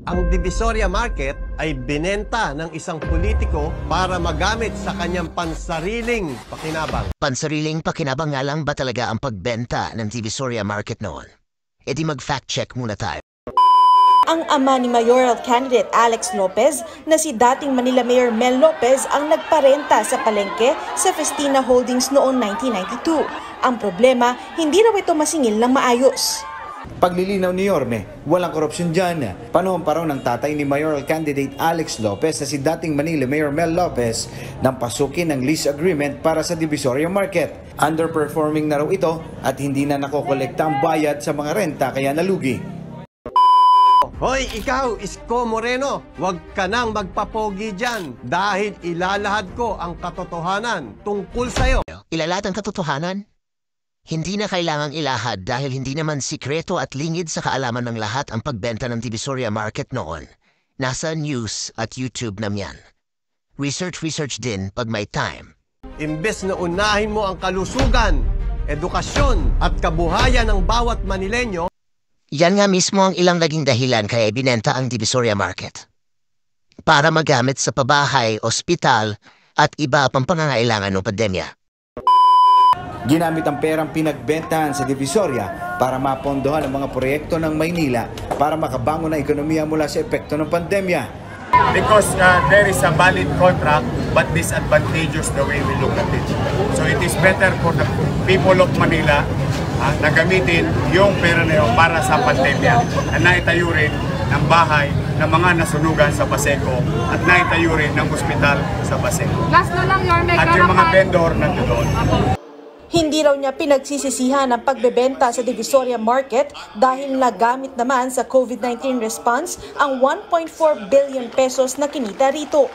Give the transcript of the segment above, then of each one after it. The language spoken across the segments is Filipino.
Ang Divisoria Market ay binenta ng isang politiko para magamit sa kanyang pansariling pakinabang. Pansariling pakinabang nga lang ba talaga ang pagbenta ng Divisoria Market noon? E di mag-fact check muna tayo. Ang ama ni mayoral candidate Alex Lopez na si dating Manila Mayor Mel Lopez ang nagparenta sa palengke sa Festina Holdings noong 1992. Ang problema, hindi raw ito masingil ng maayos. Paglilinaw ni Yorme, walang korupsyon dyan. Panahon pa raw ng tatay ni mayoral candidate Alex Lopez na si dating Manila Mayor Mel Lopez nang pasukin ng lease agreement para sa Divisoria Market. Underperforming na raw ito at hindi na nakokolekta ang bayad sa mga renta kaya nalugi. Hoy, ikaw, Isko Moreno, huwag ka nang magpapogi dyan dahil ilalahad ko ang katotohanan tungkol sa'yo. Ilalahad ang katotohanan? Hindi na kailangang ilahad dahil hindi naman sikreto at lingid sa kaalaman ng lahat ang pagbenta ng Divisoria Market noon. Nasa news at YouTube naman yan. Research din pag may time. Imbes na unahin mo ang kalusugan, edukasyon at kabuhayan ng bawat Manilenyo, yan nga mismo ang ilang naging dahilan kaya ibinenta ang Divisoria Market. Para magamit sa pabahay, ospital at iba pang pangangailangan ng pandemya. Ginamit ang perang pinagbentahan sa Divisoria para mapondohan ang mga proyekto ng Maynila para makabangon ang ekonomiya mula sa epekto ng pandemya. Because there is a valid contract but disadvantageous the way we look at it. So it is better for the people of Manila na gamitin yung pera na yun para sa pandemya at naitayo rin ng bahay ng mga nasunugan sa Baseco at naitayo rin ng ospital sa Baseco. Last na lang, Yorme, at yung mga vendor nandoon. Hindi raw niya pinagsisisihan ang pagbebenta sa Divisoria Market dahil nagamit naman sa COVID-19 response ang 1.4 billion pesos na kinita rito.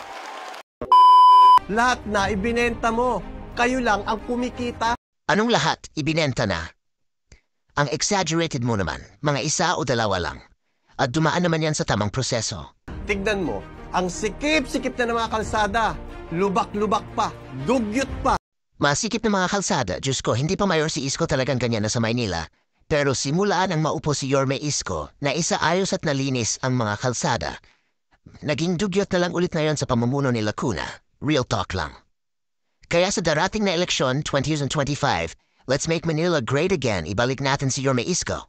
lahat na ibinenta mo. Kayo lang ang kumikita. Anong lahat ibinenta na? Ang exaggerated mo naman, mga isa o dalawa lang. At dumaan naman yan sa tamang proseso. Tignan mo, ang sikip-sikip na ng mga kalsada, lubak-lubak pa, dugyot pa. Masikip na mga kalsada, Diyos ko, hindi pa mayor si Isko talagang ganyan na sa Maynila. Pero simulaan ang maupo si Yorme Isko na isaayos at nalinis ang mga kalsada. Naging dugyot na lang ulit ngayon sa pamumuno ni Lacuna. Real talk lang. Kaya sa darating na eleksyon 2025, let's make Manila great again. Ibalik natin si Yorme Isko.